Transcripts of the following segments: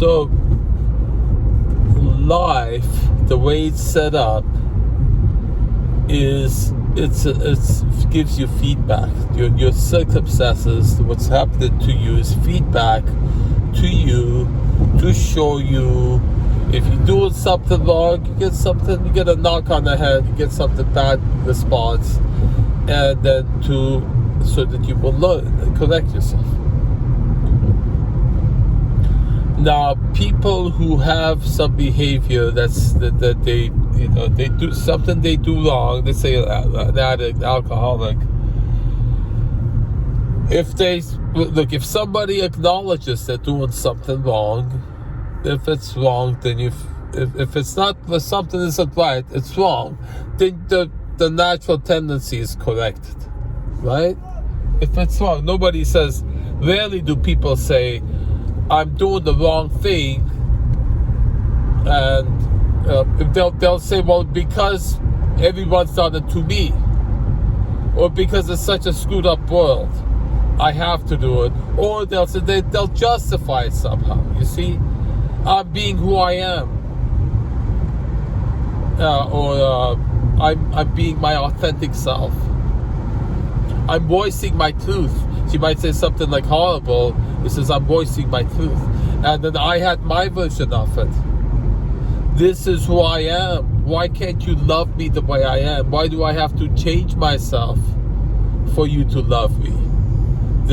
So life, the way it's set up, is it gives you feedback. Your circumstances, what's happening to you, is feedback to you to show you if you're doing something wrong, you get a knock on the head, you get something bad response, and then so that you will learn and correct yourself. Now, people who have some behavior that they do something they do wrong. Let's say an addict, alcoholic. If somebody acknowledges they're doing something wrong, if it's wrong, then if it's not, if something isn't right, it's wrong, then the natural tendency is corrected, right? If it's wrong, rarely do people say, I'm doing the wrong thing, and they'll say, well, because everyone's done it to me, or because it's such a screwed up world, I have to do it, or they'll justify it somehow. You see, I'm being who I am, or I'm being my authentic self. I'm voicing my truth. She might say something like horrible. It says, I'm voicing my truth. And then I had my version of it. This is who I am. Why can't you love me the way I am? Why do I have to change myself for you to love me?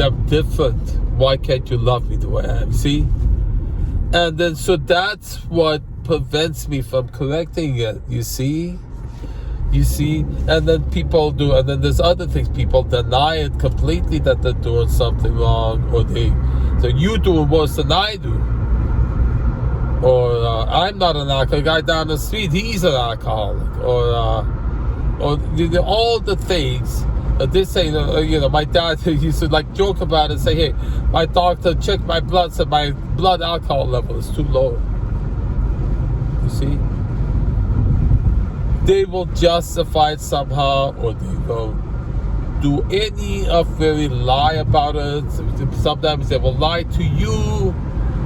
I'm different. Why can't you love me the way I am? See? And then, so that's what prevents me from correcting it. You see? And then people do, and then there's other things. People deny it completely that they're doing something wrong, or so you doing worse than I do, or I'm not an alcoholic. Guy down the street, he's an alcoholic, or all the things. They say, my dad used to joke about it and say, hey, my doctor checked my blood, said my blood alcohol level is too low. You see? They will justify it somehow, or they will do any very lie about it. Sometimes they will lie to you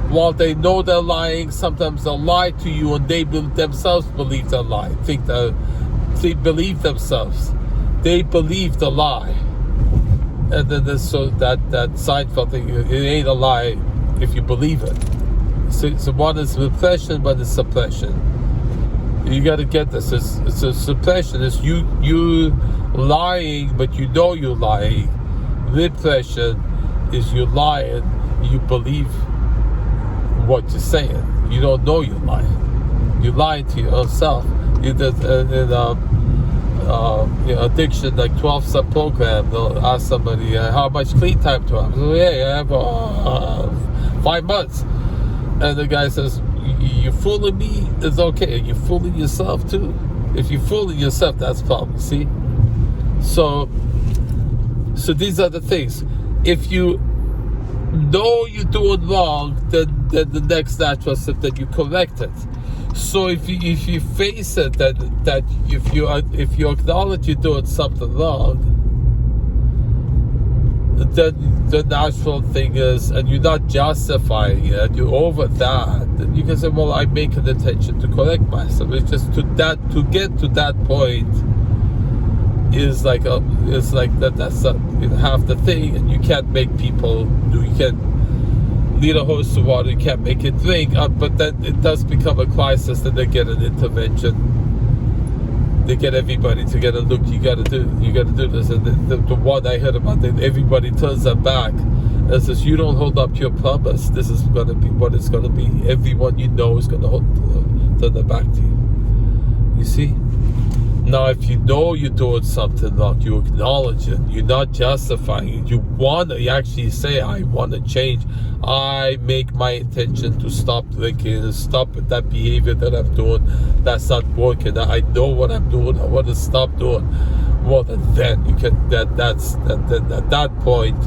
while they know they're lying. Sometimes they'll lie to you and they themselves believe they're lying. They believe themselves. They believe the lie. And then there's that Seinfeld thing, it ain't a lie if you believe it. So one is repression, one is suppression. You got to get this. It's a suppression. It's you lying, but you know you're lying. Repression is you lying. You believe what you're saying. You don't know you're lying. You're lying to yourself. Addiction, 12-step program. They'll ask somebody how much clean time to have. So, hey, I have 5 months, and the guy says, you're fooling me, it's okay. You're fooling yourself too. If you're fooling yourself, that's a problem, see? So these are the things. If you know you're doing wrong, then the next natural step that you correct it. So if you face it, that if you acknowledge you're doing something wrong, then the natural thing is, and you're not justifying it, you're over that, then you can say, well, I make an intention to correct myself. It's just to get to that point is that's half the thing, and you can't make people do. You can't lead a horse to water. You can't make it drink. But then it does become a crisis. Then they get an intervention. They get everybody together. Look, you got to do this. And the one I heard about, that everybody turns their back and says, you don't hold up to your promise. This is going to be what it's going to be. Everyone you know is going to turn their back to you. You see? Now, if you know you're doing something wrong, you acknowledge it. You're not justifying it. You actually say, I want to change. I make my intention to stop drinking and stop with that behavior that I'm doing. That's not working. I know what I'm doing. I want to stop doing. Well, then you can. At that point,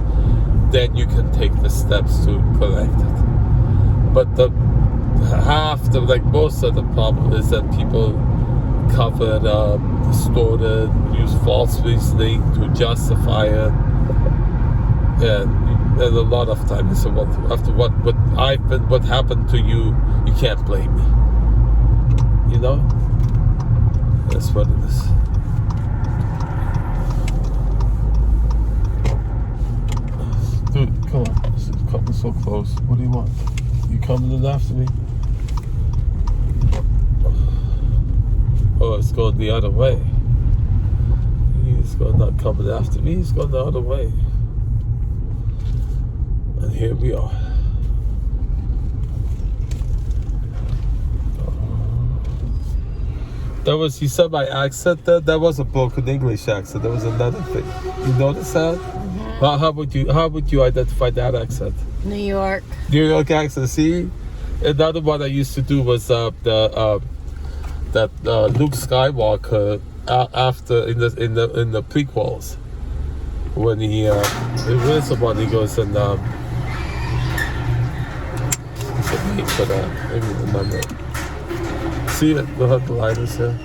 then you can take the steps to correct it. But most of the problem is that people cover it up, distort it, use false reasoning to justify it, and And a lot of times, he said, well, after what happened to you, you can't blame me. You know? That's what it is. Dude, come on. This is coming so close. What do you want? You coming in after me? Oh, it's going the other way. He's not coming after me. He's going the other way. And here we are. You said my accent there? That was a broken English accent. That was another thing. You notice that? Mm-hmm. How would you identify that accent? New York. New York accent. See, another one I used to do was that Luke Skywalker after in the prequels when he where's the one he goes and wait for that. I don't remember. See it? We'll have the lighters here.